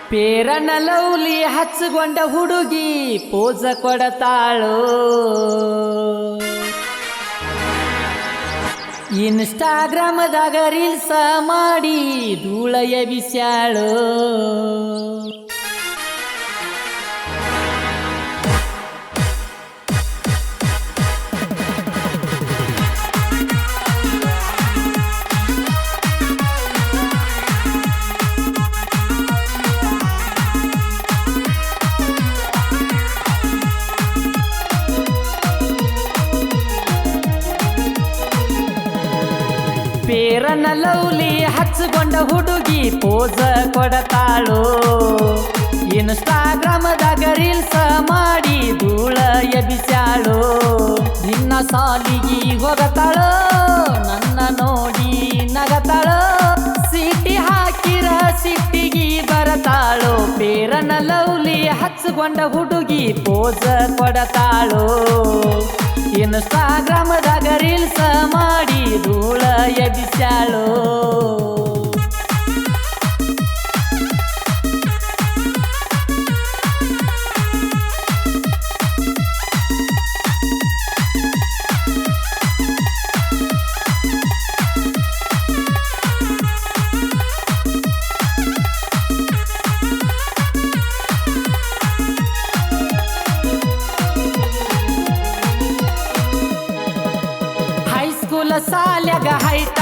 ಪೇರನ lovely ಹಚ್ಚಗೊಂಡ ಹುಡುಗಿ ಪೋಜ ಕೊಡತಾಳು. ಇನ್ಸ್ಟಾಗ್ರಾಮದಾಗ reels ಮಾಡಿ ಧೂಳ ಎಬಿಸ್ಯಾಳು. ಪೇರನ lovely ಹಚ್ಚಗೊಂಡ ಹುಡುಗಿ ಪೋಜ ಕೊಡತಾಳು. ಇನ್ಸ್ಟಾಗ್ರಾಮದಾಗ ರೀಲ್ಸ ಮಾಡಿ ಧೂಳ ಎಬಿಸ್ಯಾಳು. ನಿನ್ನ ಸಾಲಿಗಿ ಹೋಗತಾಳು, ನನ್ನ ನೋಡಿ ನಗತಾಳು. ಸೀಟಿ ಹಾಕಿರ ಸಿಟ್ಟಿಗಿ ಬರತಾಳು. ಪೇರನ ಲವ್ಲಿ ಹಚ್ಚಗೊಂಡ ಹುಡುಗಿ ಪೋಜ ಕೊಡತಾಳು. ಇನ್ಸ್ಟಾಗ್ರಾಮದಾಗ ರೀಲ್ಸ ಮಾಡಿ ಧೂಳ ಎಬಿಸ್ಯಾಳು. ಸಾಲ್ಯಾಗ ಹೈಟ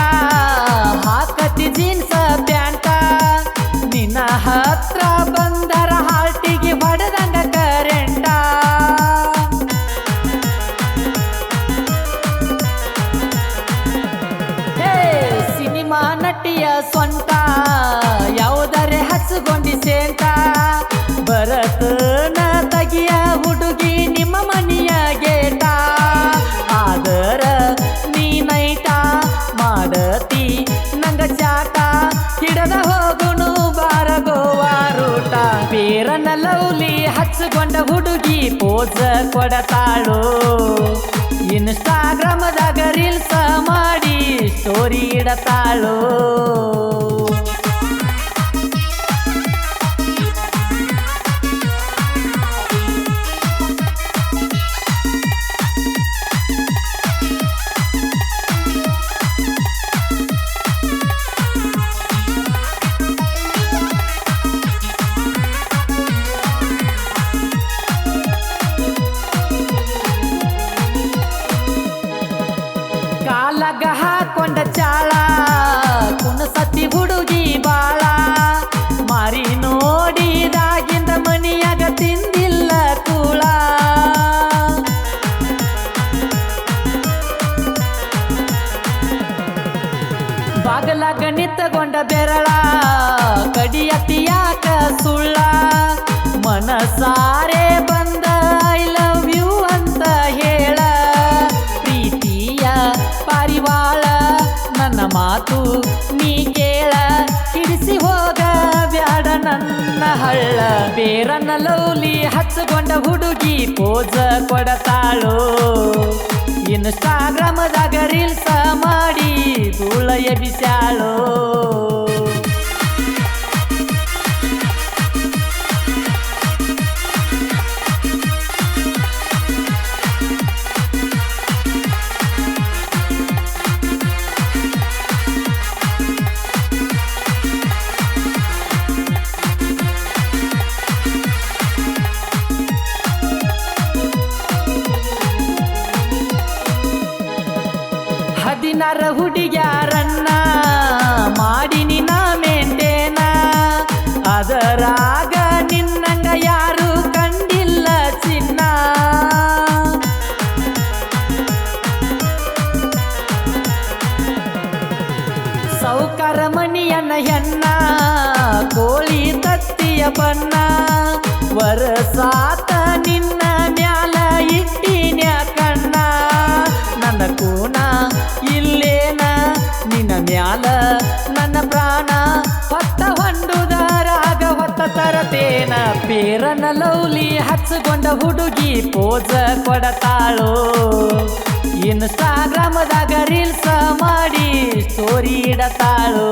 ಹಾಕತಿ ಜೀನ್ಸ್ ಪ್ಯಾಂಟ. ನಿನ್ನ ಹತ್ರ ಬಂದರ ಹಾಲ್ಟಿಗೆ ಹೊಡೆದಂಗ ಕರೆಂಟ. ಹೇ ಸಿನಿಮಾ ನಟಿಯ ಸ್ವಂತ ಯಾವುದರೆ ಹಚ್ಚಗೊಂಡಿ ಸೇಂಟ. ಬರತನ ತಗಿಯ ಹುಡುಗಿ ನಿಮ್ಮ ಮನೆಯ ಗೇಟ. ಆದರ ನೀನೈಟ ಮಾಡತಿ ನಂಗ ಚಾಟ. ಹಿಡದ ಹೋಗುನು ಬಾರ ಗೋವಾ ರೂಟ. ಪೇರನ ಲವ್ಲಿ ಹಚ್ಚಗೊಂಡ ಹುಡುಗಿ ಪೋಜ ಕೊಡತಾಳು. ಇನ್ಸ್ಟಾಗ್ರಾಮದಾಗ ರೀಲ್ಸ ಮಾಡಿ ಸ್ಟೋರಿ ಇಡತಾಳು. ಕಾಲಗ ಹಾಕೊಂಡ ಚಾಳ ಕುಣಸತಿ ಹುಡುಗಿ ಬಾಳ. ಮಾರಿ ನೋಡಿದಾಗಿಂದ ಮನಿಯಾಗ ತಿಂದಿಲ್ಲ ಕೂಳ. ಬಾಗಲಾಗ ನಿತ್ತಗೊಂಡ ಬೆರಳ ಕಡಿಯತಿ ಯಾಕ ಸುಳ್ಳ. ಮನಸಾರೆ ಬಂದ ಐ ಲವ್ ಯು ಅಂತ ಹೇಳ. ಪ್ರೀತಿಯ ಪಾರಿವಾಳ ನನ್ನ ಮಾತು ನೀ ಕೇಳ. ಹಿಡಿಸಿ ಹೋಗ ಬ್ಯಾಡ ನನ್ನ ಹಳ್ಳ. ಪೇರನ ಲವ್ಲಿ ಹಚ್ಚಗೊಂಡ ಹುಡುಗಿ ಪೋಜ ಕೊಡತಾಳು. ಇನ್ಸ್ಟಾಗ್ರಾಮದಾಗ ರೀಲ್ಸ ಮಾಡಿ ಧೂಳ ಎಬಿಸ್ಯಾಳು. ಹದಿನಾರ ಹುಡುಗ್ಯಾರನ್ನ ಮಾಡಿನಿ ನಾ ಮೇಂಟೇನ. ಅದರಾಗ ನಿನ್ನಂಗ ಯಾರು ಕಂಡಿಲ್ಲ ಚಿನ್ನ. ಸೌಕಾರ ಮನಿಯನ್ನ ಹೆಣ್ಣ ಕೋಳಿ ತತ್ತಿಯ ಬಣ್ಣ. ವರಸಾತ ನಿನ್ನ ಮ್ಯಾಲ ಇಟ್ಟಿನ್ಯ ಕಣ್ಣ. ನನ್ನ ಕೂನ ಇಲ್ಲೇನ ನಿನ್ನ ಮ್ಯಾಲ ನನ್ನ ಪ್ರಾಣ. ಹೊತ್ತ ಹೊಂಡುದರಾಗ ಹೊತ್ತ ತರತೇನ. ಪೇರನ ಲವ್ಲಿ ಹಚ್ಚಗೊಂಡ ಹುಡುಗಿ ಪೋಜ ಕೊಡತಾಳು. ಇನ್ಸ್ಟಾಗ್ರಾಮದಾಗ ರೀಲ್ಸ ಮಾಡಿ ಸ್ಟೋರಿ ಇಡತಾಳು.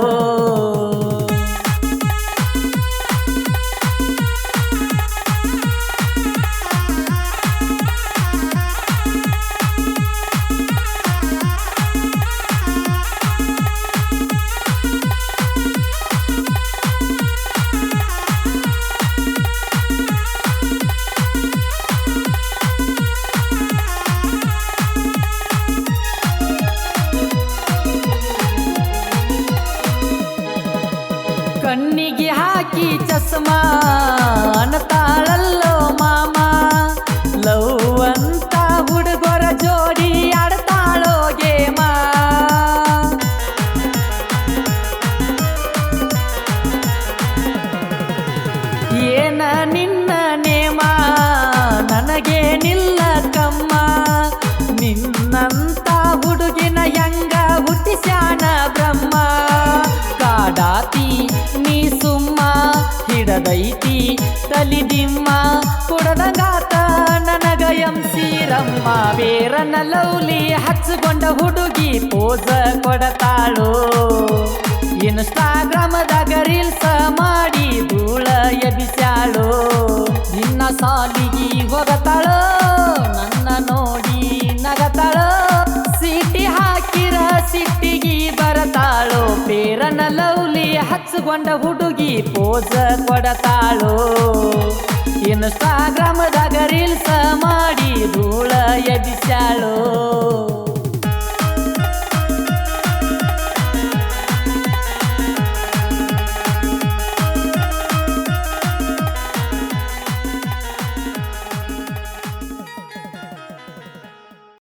ಚಸ್ಮಾ ಅನ್ನತಾಳಲ್ಲೋ ಮಾಮ ಲವ್ ಅಂತ ಹುಡುಗರ ಜೋಡಿ ಆಡ್ತಾಳೋ ಗೇಮ ಏನ ನಿನ್ನ ನೇಮ ನನಗೇನಿಲ್ಲ ಕಮ್ಮ ನಿನ್ನಂತ ಹುಡುಗಿನ ಹೆಂಗ ಹುಟ್ಟಿಸ್ಯಾನ ಬ್ರಹ್ಮ ಕಾಡಾತಿ ನೀ ಸುಮ್ಮ ಹಿಡದೈತಿ ತಲಿದಿಮ್ಮ ಕೊಡದಂಗಾತ ನನಗ ಎಂಸಿರಮ್ಮ ಬೇರನ ಲೌಲಿ ಹಚ್ಚಿಕೊಂಡ ಹುಡುಗಿ ಪೋಸ ಕೊಡತಾಳು ಇನ್ಸ್ಟಾಗ್ರಾಮದಾಗ ರೀಲ್ಸ್ ಮಾಡಿ ಧೂಳ ಎಬಿಸ್ಯಾಳು ನಿನ್ನ ಸಾಲಿಗಿ ಹೋಗತಾಳೋ ನನ್ನ ನೋಡಿ ನಗತಾಳೋ ಸಿಟಿ ಹಾಕಿರ ಸಿಟ್ಟಿಗಿ ಬರತಾಳೋ ಬೇರನ ಲೌಲಿ ಹಚ್ಚಿಕೊಂಡ ಹುಡುಗಿ ಪೋಸ ಕೊಡತಾಳೋ ಇನ್ಸ್ಟಾಗ್ರಾಮದಾಗ ರೀಲ್ಸ್ ಮಾಡಿ ಧೂಳ ಎಬಿಸ್ಯಾಳು